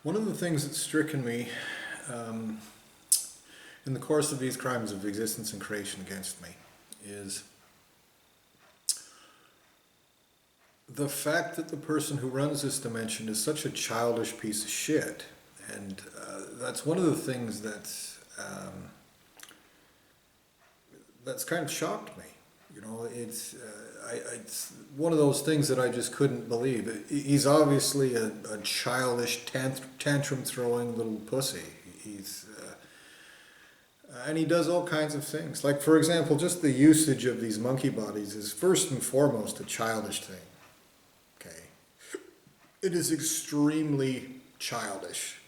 One of the things that's stricken me um, in the course of these crimes of existence and creation against me is the fact that the person who runs this dimension is such a childish piece of shit. And that's one of the things that's kind of shocked me. You know, it's one of those things that I just couldn't believe. He's obviously a childish, tantrum-throwing little pussy. And he does all kinds of things. Like, for example, just the usage of these monkey bodies is first and foremost a childish thing. Okay? It is extremely childish.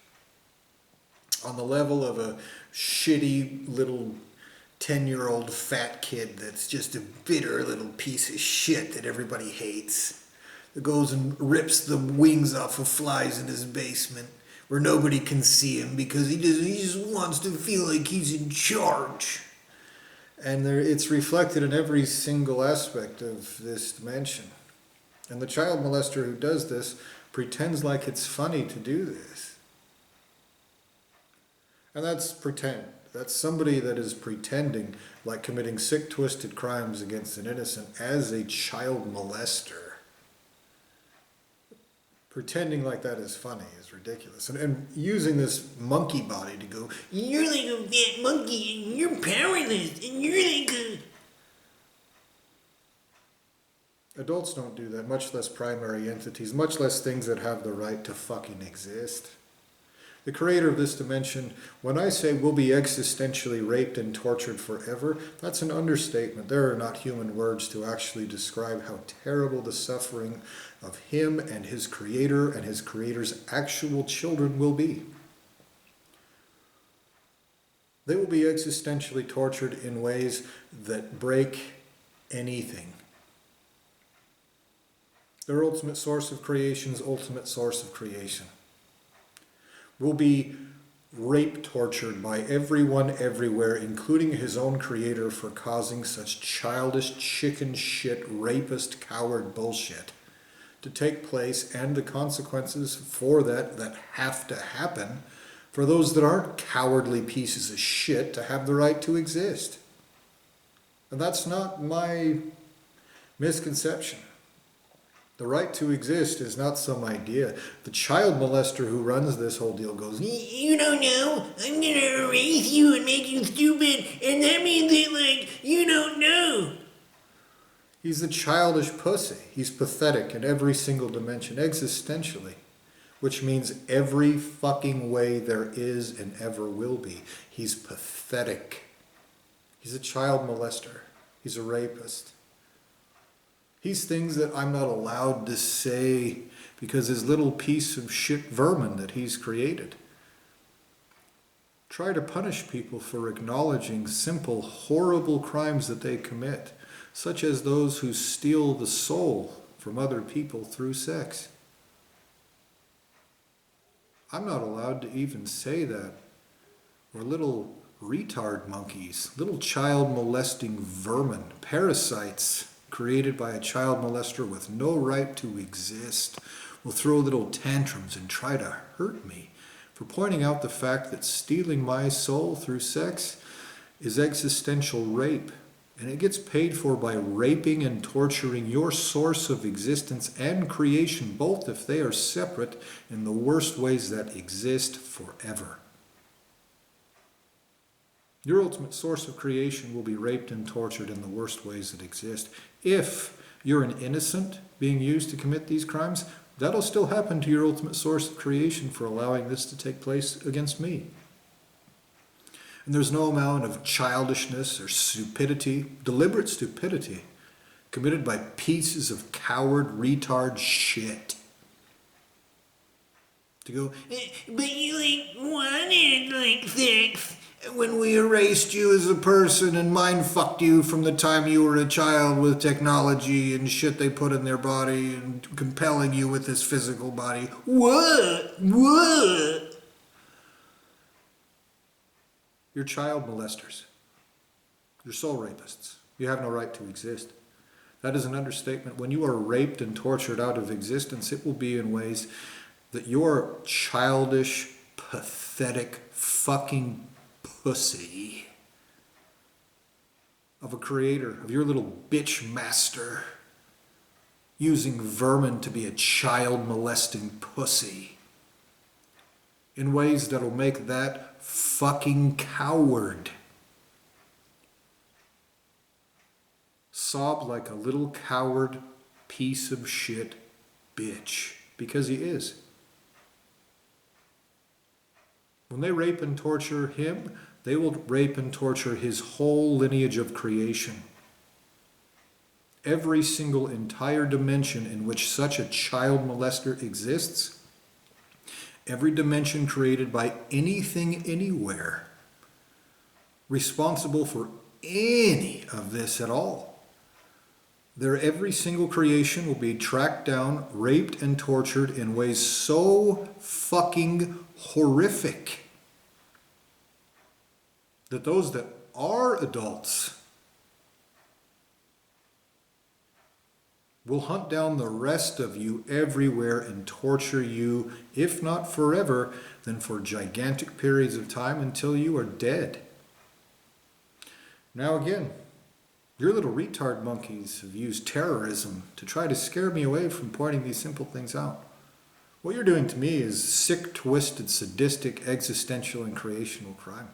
On the level of a shitty little 10-year-old fat kid that's just a bitter little piece of shit that everybody hates. That goes and rips the wings off of flies in his basement where nobody can see him because he just wants to feel like he's in charge. And it's reflected in every single aspect of this dimension. And the child molester who does this pretends like it's funny to do this. And that's pretend. That's somebody that is pretending like committing sick, twisted crimes against an innocent as a child molester. Pretending like that is funny is ridiculous. And using this monkey body to go, you're like a fat monkey and you're powerless and you're like a... Adults don't do that, much less primary entities, much less things that have the right to fucking exist. The creator of this dimension, when I say we'll be existentially raped and tortured forever, that's an understatement. There are not human words to actually describe how terrible the suffering of him and his creator and his creator's actual children will be. They will be existentially tortured in ways that break anything. Their ultimate source of creation's ultimate source of creation will be rape tortured by everyone everywhere, including his own creator, for causing such childish chicken shit, rapist, coward bullshit to take place, and the consequences for that have to happen for those that aren't cowardly pieces of shit to have the right to exist. And that's not my misconception. The right to exist is not some idea. The child molester who runs this whole deal goes, you don't know, I'm gonna erase you and make you stupid, and that means that, like, you don't know. He's a childish pussy. He's pathetic in every single dimension, existentially, which means every fucking way there is and ever will be. He's pathetic. He's a child molester. He's a rapist. He's things that I'm not allowed to say because his little piece of shit vermin that he's created. Try to punish people for acknowledging simple, horrible crimes that they commit, such as those who steal the soul from other people through sex. I'm not allowed to even say that. Or little retard monkeys, little child molesting vermin, parasites, created by a child molester with no right to exist, will throw little tantrums and try to hurt me for pointing out the fact that stealing my soul through sex is existential rape, and it gets paid for by raping and torturing your source of existence and creation, both if they are separate, in the worst ways that exist forever. Your ultimate source of creation will be raped and tortured in the worst ways that exist. If you're an innocent being used to commit these crimes, that'll still happen to your ultimate source of creation for allowing this to take place against me. And there's no amount of childishness or stupidity, deliberate stupidity, committed by pieces of coward, retard shit. To go, but you wanted sex when we erased you as a person and mind-fucked you from the time you were a child with technology and shit they put in their body and compelling you with this physical body. What? You're child molesters. You're soul rapists. You have no right to exist. That is an understatement. When you are raped and tortured out of existence, it will be in ways that your childish, pathetic, fucking pussy of a creator, of your little bitch master, using vermin to be a child molesting pussy in ways that'll make that fucking coward sob like a little coward piece of shit bitch, because he is. When they rape and torture him, they will rape and torture his whole lineage of creation. Every single entire dimension in which such a child molester exists, every dimension created by anything anywhere responsible for any of this at all, their every single creation will be tracked down, raped, and tortured in ways so fucking horrific that those that are adults will hunt down the rest of you everywhere and torture you, if not forever, then for gigantic periods of time until you are dead. Now again, your little retard monkeys have used terrorism to try to scare me away from pointing these simple things out. What you're doing to me is sick, twisted, sadistic, existential, and creational crime.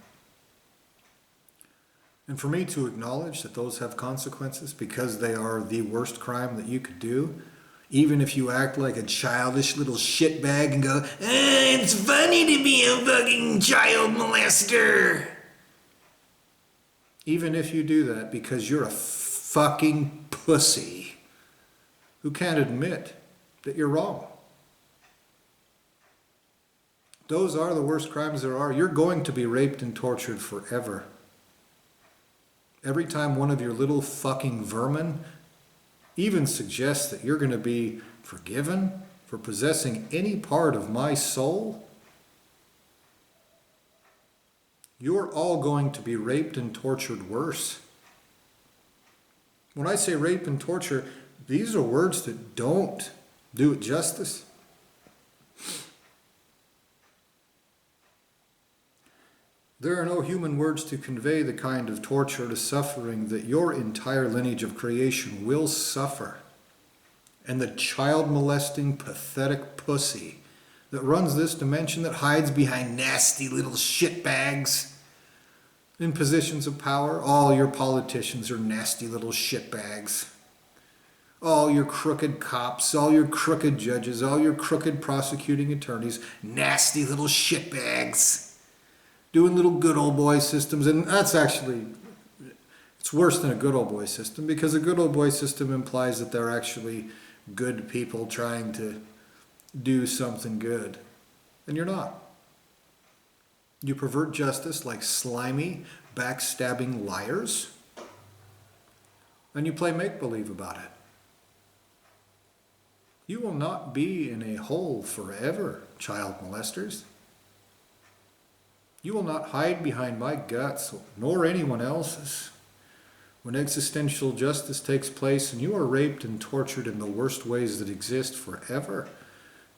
And for me to acknowledge that those have consequences because they are the worst crime that you could do, even if you act like a childish little shitbag and go, it's funny to be a fucking child molester. Even if you do that because you're a fucking pussy who can't admit that you're wrong. Those are the worst crimes there are. You're going to be raped and tortured forever. Every time one of your little fucking vermin even suggests that you're going to be forgiven for possessing any part of my soul, you're all going to be raped and tortured worse. When I say rape and torture, these are words that don't do it justice. There are no human words to convey the kind of torture or suffering that your entire lineage of creation will suffer. And the child molesting, pathetic pussy that runs this dimension, that hides behind nasty little shitbags in positions of power. All your politicians are nasty little shitbags. All your crooked cops, all your crooked judges, all your crooked prosecuting attorneys, nasty little shitbags. Doing little good old boy systems, and that's actually, it's worse than a good old boy system, because a good old boy system implies that they're actually good people trying to do something good. And you're not. You pervert justice like slimy, backstabbing liars, and you play make-believe about it. You will not be in a hole forever, child molesters. You will not hide behind my guts, nor anyone else's. When existential justice takes place and you are raped and tortured in the worst ways that exist forever,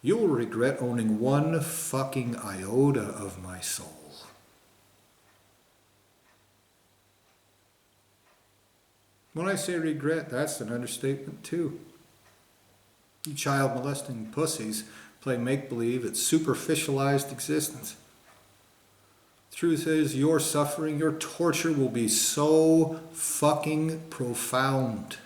you will regret owning one fucking iota of my soul. When I say regret, that's an understatement too. You child molesting pussies play make-believe at superficialized existence. Truth is, your suffering, your torture will be so fucking profound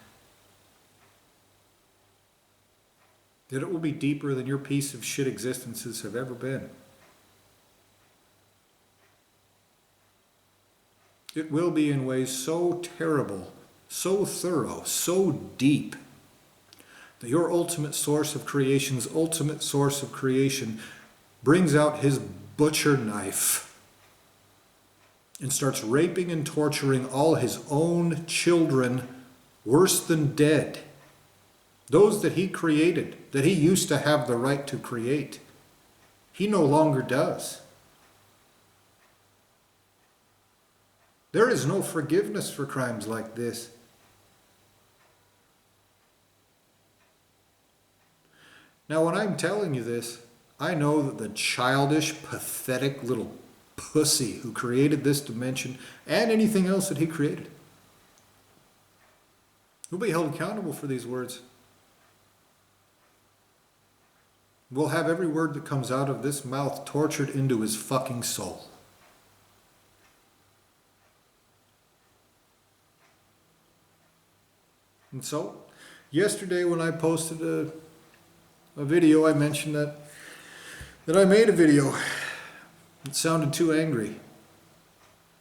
that it will be deeper than your piece of shit existences have ever been. It will be in ways so terrible, so thorough, so deep, that your ultimate source of creation's ultimate source of creation brings out his butcher knife and starts raping and torturing all his own children worse than dead. Those that he created, that he used to have the right to create, he no longer does. There is no forgiveness for crimes like this. Now, when I'm telling you this, I know that the childish, pathetic little pussy who created this dimension and anything else that he created will be held accountable for these words. We'll have every word that comes out of this mouth tortured into his fucking soul. And so, yesterday when I posted a video, I mentioned that I made a video. It sounded too angry.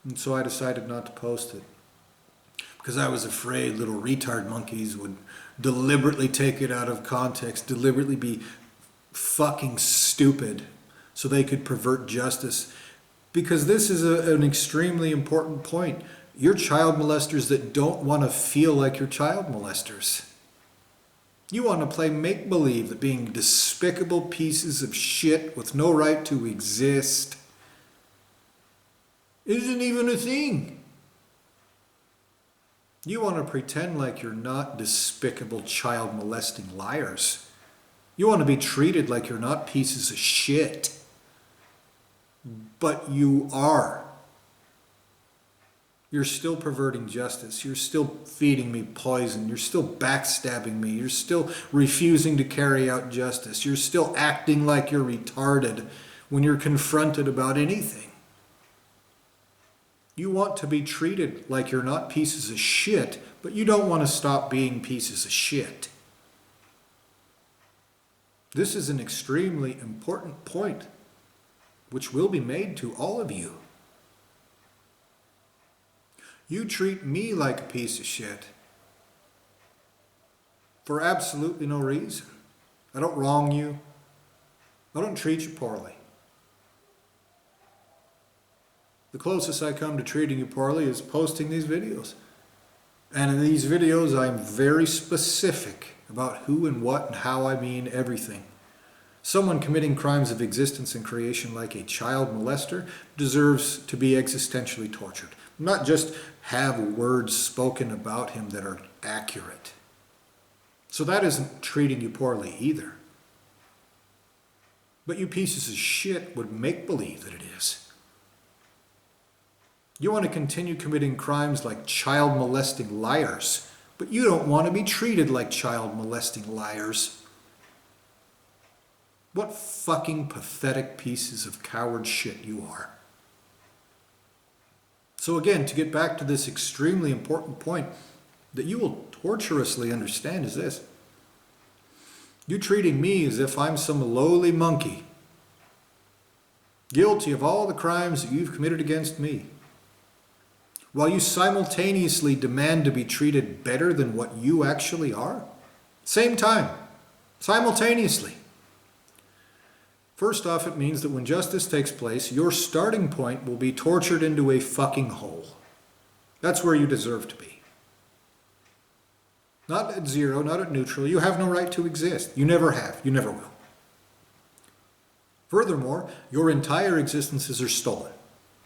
And so I decided not to post it. Because I was afraid little retard monkeys would deliberately take it out of context, deliberately be fucking stupid so they could pervert justice. Because this is an extremely important point. You're child molesters that don't want to feel like you're child molesters. You want to play make-believe that being despicable pieces of shit with no right to exist isn't even a thing. You want to pretend like you're not despicable child molesting liars. You want to be treated like you're not pieces of shit. But you are. You're still perverting justice. You're still feeding me poison. You're still backstabbing me. You're still refusing to carry out justice. You're still acting like you're retarded when you're confronted about anything. You want to be treated like you're not pieces of shit, but you don't want to stop being pieces of shit. This is an extremely important point, which will be made to all of you. You treat me like a piece of shit for absolutely no reason. I don't wrong you. I don't treat you poorly. The closest I come to treating you poorly is posting these videos. And in these videos, I'm very specific about who and what and how I mean everything. Someone committing crimes of existence and creation like a child molester deserves to be existentially tortured. Not just have words spoken about him that are accurate. So that isn't treating you poorly either. But you pieces of shit would make believe that it is. You want to continue committing crimes like child molesting liars, but you don't want to be treated like child molesting liars. What fucking pathetic pieces of coward shit you are. So again, to get back to this extremely important point that you will torturously understand is this. You treating me as if I'm some lowly monkey, guilty of all the crimes that you've committed against me, while you simultaneously demand to be treated better than what you actually are? Same time, simultaneously. First off, it means that when justice takes place, your starting point will be tortured into a fucking hole. That's where you deserve to be. Not at zero, not at neutral. You have no right to exist. You never have. You never will. Furthermore, your entire existences are stolen.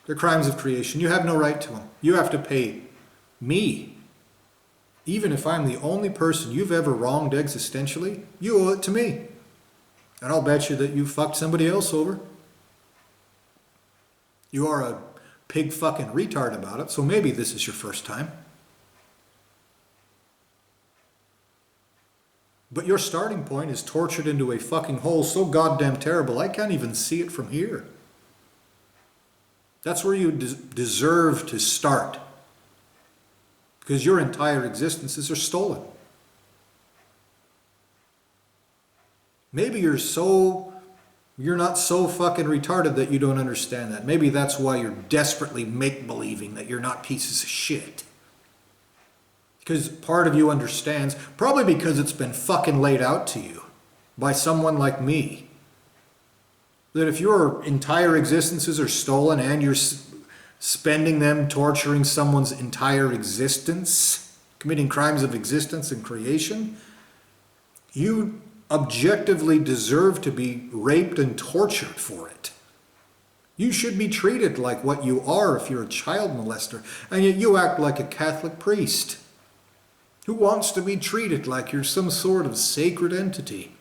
They're crimes of creation. You have no right to them. You have to pay me. Even if I'm the only person you've ever wronged existentially, you owe it to me. And I'll bet you that you fucked somebody else over. You are a pig fucking retard about it, so maybe this is your first time. But your starting point is tortured into a fucking hole so goddamn terrible, I can't even see it from here. That's where you deserve to start. Because your entire existences are stolen. Maybe you're not so fucking retarded that you don't understand that. Maybe that's why you're desperately make-believing that you're not pieces of shit. Because part of you understands, probably because it's been fucking laid out to you by someone like me, that if your entire existences are stolen and you're spending them torturing someone's entire existence, committing crimes of existence and creation, you objectively deserve to be raped and tortured for it. You should be treated like what you are if you're a child molester, and yet you act like a Catholic priest who wants to be treated like you're some sort of sacred entity.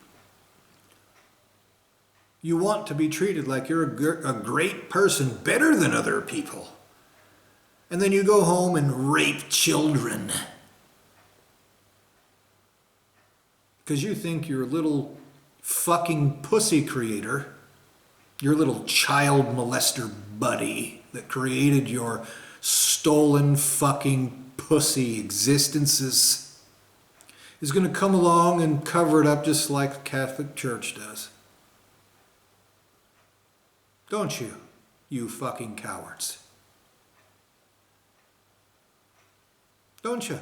You want to be treated like you're a great person, better than other people. And then you go home and rape children. Because you think your little fucking pussy creator, your little child molester buddy that created your stolen fucking pussy existences, is going to come along and cover it up just like the Catholic Church does. Don't you, you fucking cowards? Don't you?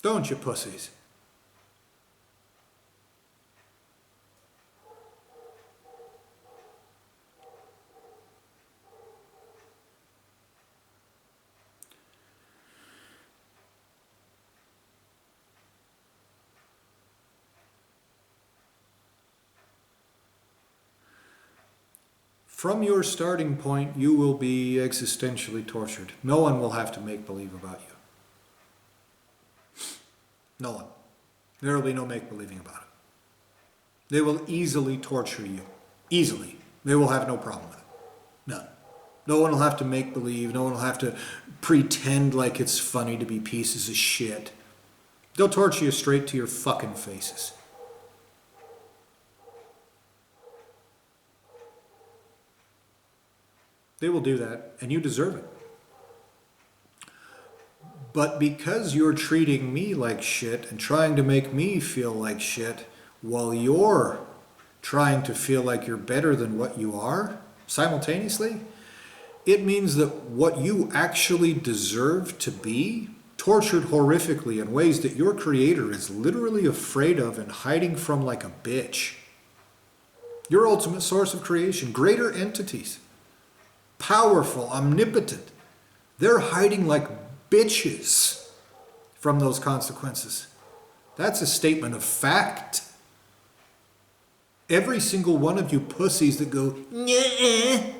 Don't you, pussies? From your starting point, you will be existentially tortured. No one will have to make believe about you. No one. There will be no make-believing about it. They will easily torture you. Easily. They will have no problem with it. None. No one will have to make believe. No one will have to pretend like it's funny to be pieces of shit. They'll torture you straight to your fucking faces. They will do that, and you deserve it. But because you're treating me like shit and trying to make me feel like shit while you're trying to feel like you're better than what you are simultaneously, it means that what you actually deserve to be, tortured horrifically in ways that your creator is literally afraid of and hiding from like a bitch. Your ultimate source of creation, greater entities, powerful, omnipotent, they're hiding like bitches from those consequences. That's a statement of fact. Every single one of you pussies that go, "Nyeh,"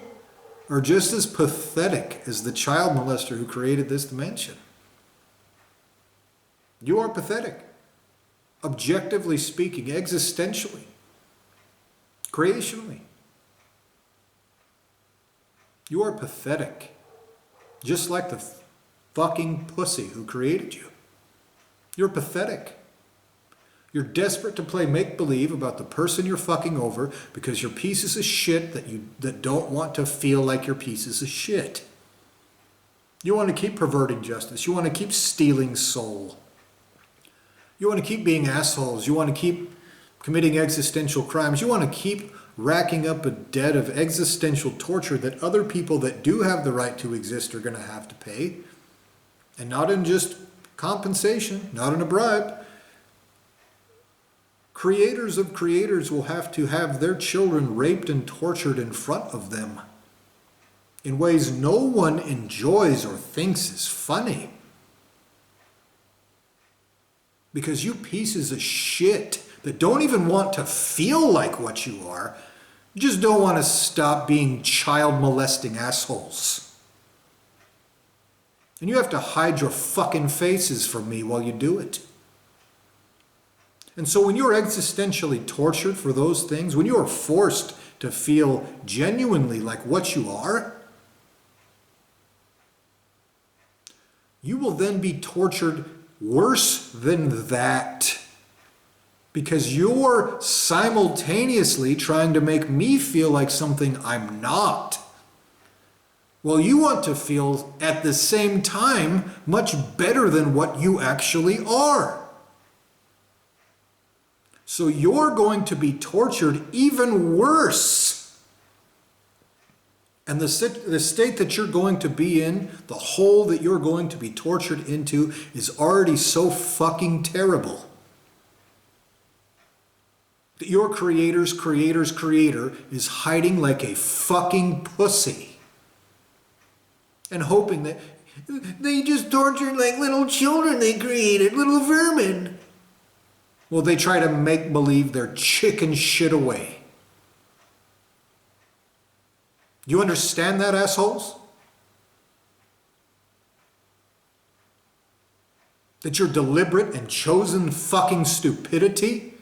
are just as pathetic as the child molester who created this dimension. You are pathetic. Objectively speaking, existentially, creationally. You are pathetic. Just like the fucking pussy who created you. You're pathetic. You're desperate to play make-believe about the person you're fucking over because you're pieces of shit that don't want to feel like you're pieces of shit. You want to keep perverting justice. You want to keep stealing soul. You want to keep being assholes. You want to keep committing existential crimes. You want to keep racking up a debt of existential torture that other people that do have the right to exist are going to have to pay. And not in just compensation, not in a bribe. Creators of creators will have to have their children raped and tortured in front of them in ways no one enjoys or thinks is funny. Because you pieces of shit that don't even want to feel like what you are, just don't want to stop being child molesting assholes. And you have to hide your fucking faces from me while you do it. And so when you're existentially tortured for those things, when you are forced to feel genuinely like what you are, you will then be tortured worse than that. Because you're simultaneously trying to make me feel like something I'm not. Well, you want to feel at the same time much better than what you actually are. So you're going to be tortured even worse. And the state that you're going to be in, the hole that you're going to be tortured into, is already so fucking terrible that your creator's creator's creator is hiding like a fucking pussy and hoping that they just tortured like little children they created, little vermin. Well, they try to make believe they're chicken shit away. You understand that, assholes? That your deliberate and chosen fucking stupidity,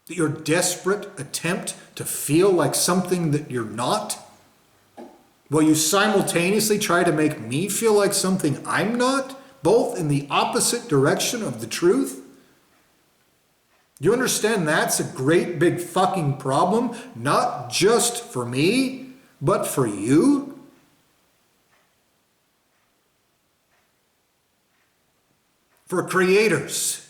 that your desperate attempt to feel like something that you're not, while you simultaneously try to make me feel like something I'm not, both in the opposite direction of the truth? You understand that's a great big fucking problem, not just for me, but for you? For creators,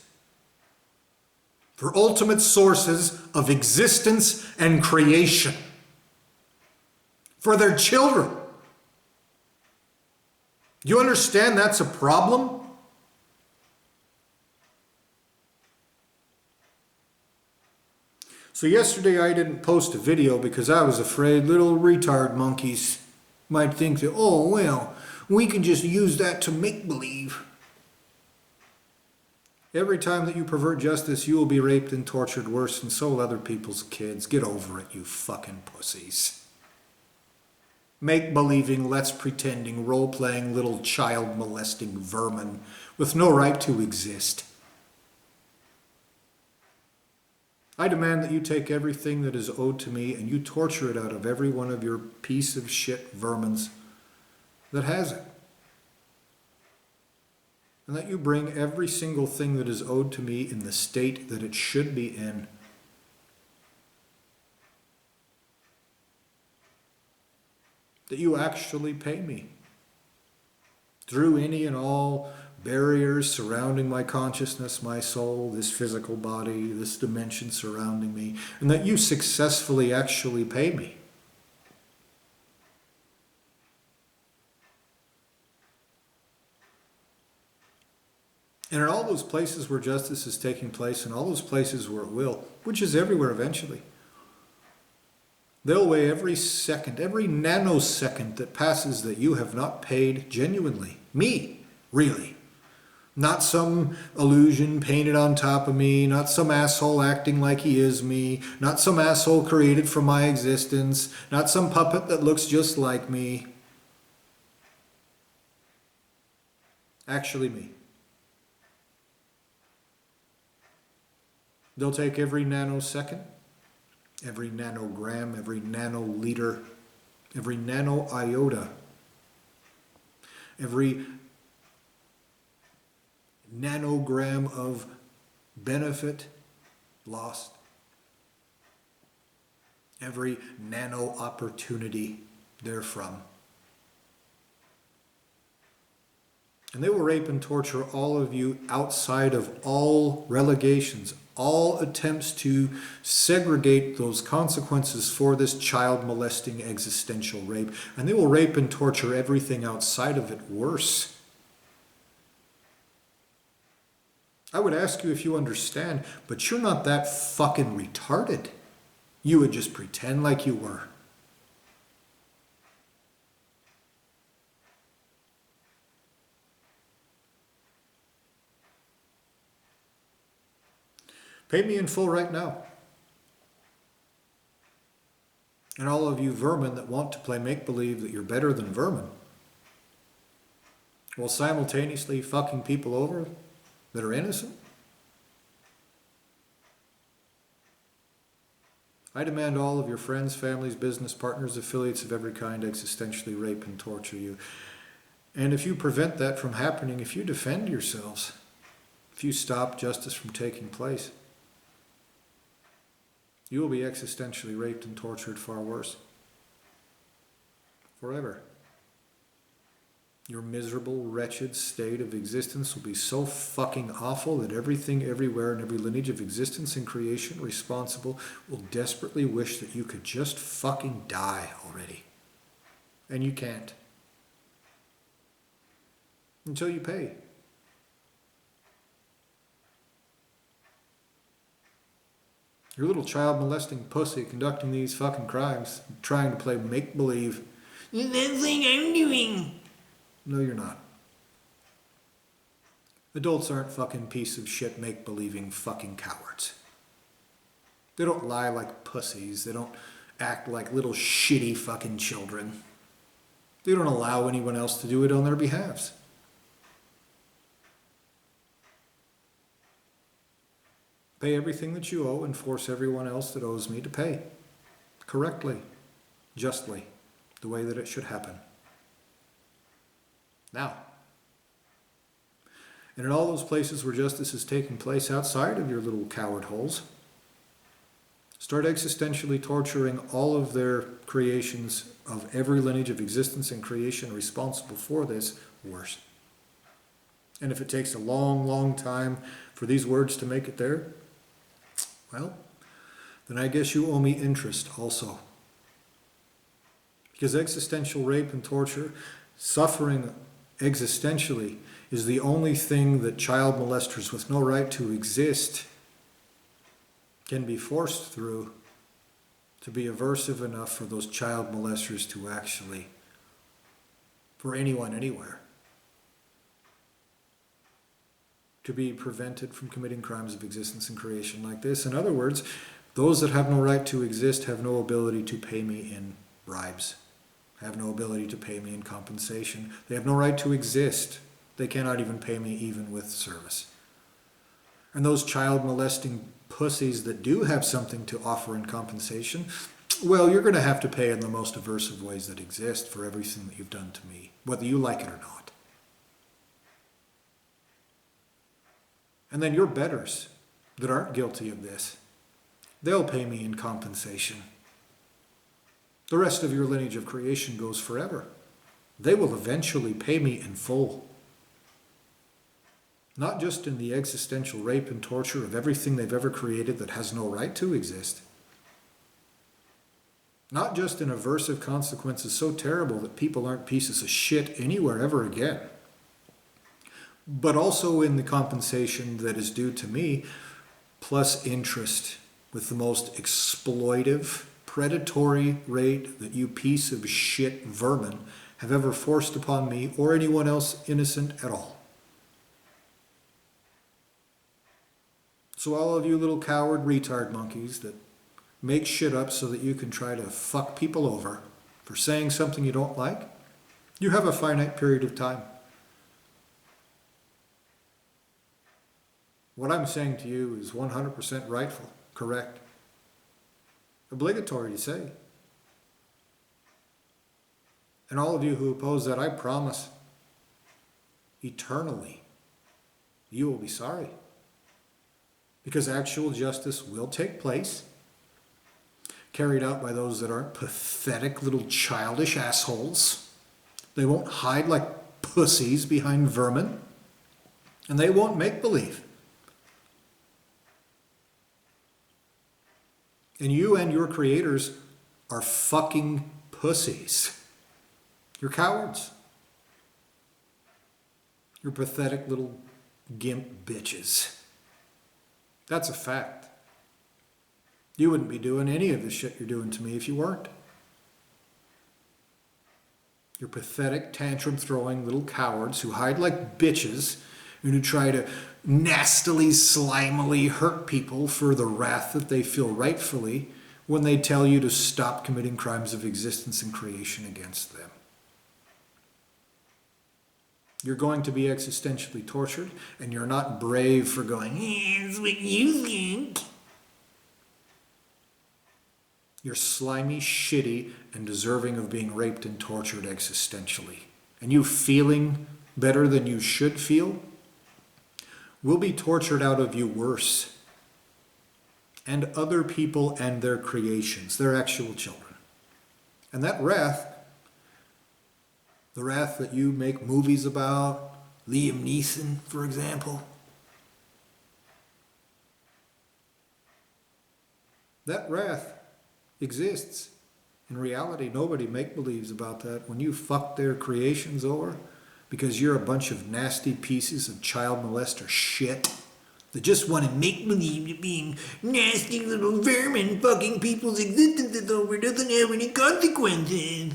for ultimate sources of existence and creation, for their children. You understand that's a problem? So yesterday I didn't post a video because I was afraid little retard monkeys might think that, oh well, we can just use that to make believe. Every time that you pervert justice, you will be raped and tortured worse, and so will other people's kids. Get over it, you fucking pussies. Make-believing, let's pretending, role-playing little child-molesting vermin with no right to exist. I demand that you take everything that is owed to me and you torture it out of every one of your piece of shit vermins that has it. And that you bring every single thing that is owed to me in the state that it should be in. That you actually pay me through any and all barriers surrounding my consciousness, my soul, this physical body, this dimension surrounding me, and that you successfully actually pay me. And in all those places where justice is taking place, and all those places where it will, which is everywhere eventually, they'll weigh every second, every nanosecond that passes that you have not paid genuinely. Me, really. Not some illusion painted on top of me, not some asshole acting like he is me, not some asshole created from my existence, not some puppet that looks just like me. Actually me. They'll take every nanosecond, every nanogram, every nanoliter, every nano iota, every nanogram of benefit lost, every nano opportunity therefrom. And they will rape and torture all of you outside of all relegations, all attempts to segregate those consequences for this child molesting existential rape. And they will rape and torture everything outside of it worse. I would ask you if you understand, but you're not that fucking retarded. You would just pretend like you were. Pay me in full right now. And all of you vermin that want to play make-believe that you're better than vermin, while simultaneously fucking people over that are innocent. I demand all of your friends, families, business partners, affiliates of every kind existentially rape and torture you. And if you prevent that from happening, if you defend yourselves, if you stop justice from taking place, you will be existentially raped and tortured far worse. Forever. Your miserable, wretched state of existence will be so fucking awful that everything, everywhere, and every lineage of existence and creation responsible will desperately wish that you could just fucking die already. And you can't. Until you pay. Your little child molesting pussy conducting these fucking crimes, trying to play make-believe. That's what I'm doing. No, you're not. Adults aren't fucking piece of shit make-believing fucking cowards. They don't lie like pussies. They don't act like little shitty fucking children. They don't allow anyone else to do it on their behalves. Pay everything that you owe and force everyone else that owes me to pay. Correctly, justly, the way that it should happen. Now, and in all those places where justice is taking place outside of your little coward holes, start existentially torturing all of their creations of every lineage of existence and creation responsible for this worse. And if it takes a long, long time for these words to make it there, well, then I guess you owe me interest also. Because existential rape and torture, suffering existentially, is the only thing that child molesters with no right to exist can be forced through to be aversive enough for those child molesters to actually, for anyone anywhere, to be prevented from committing crimes of existence and creation like this. In other words, those that have no right to exist have no ability to pay me in bribes, have no ability to pay me in compensation. They have no right to exist. They cannot even pay me even with service. And those child molesting pussies that do have something to offer in compensation, well, you're going to have to pay in the most aversive ways that exist for everything that you've done to me, whether you like it or not. And then your betters that aren't guilty of this, they'll pay me in compensation. The rest of your lineage of creation goes forever. They will eventually pay me in full. Not just in the existential rape and torture of everything they've ever created that has no right to exist. Not just in aversive consequences so terrible that people aren't pieces of shit anywhere ever again, but also in the compensation that is due to me, plus interest with the most exploitive, predatory rate that you piece of shit vermin have ever forced upon me or anyone else innocent at all. So all of you little coward retard monkeys that make shit up so that you can try to fuck people over for saying something you don't like, you have a finite period of time. What I'm saying to you is 100% rightful, correct, obligatory to say. And all of you who oppose that, I promise, eternally, you will be sorry. Because actual justice will take place, carried out by those that aren't pathetic little childish assholes. They won't hide like pussies behind vermin, and they won't make believe. And you and your creators are fucking pussies. You're cowards. You're pathetic little gimp bitches. That's a fact. You wouldn't be doing any of the shit you're doing to me if you weren't. You're pathetic, tantrum-throwing little cowards who hide like bitches and who try to nastily, slimily hurt people for the wrath that they feel rightfully when they tell you to stop committing crimes of existence and creation against them. You're going to be existentially tortured, and you're not brave for going, "It's what you think." You're slimy, shitty, and deserving of being raped and tortured existentially. And you feeling better than you should feel will be tortured out of you worse. And other people and their creations, their actual children. And that wrath, the wrath that you make movies about, Liam Neeson, for example, that wrath exists. In reality, nobody make-believes about that. When you fuck their creations over because you're a bunch of nasty pieces of child molester shit that just want to make believe that being nasty little vermin fucking people's existences over doesn't have any consequences.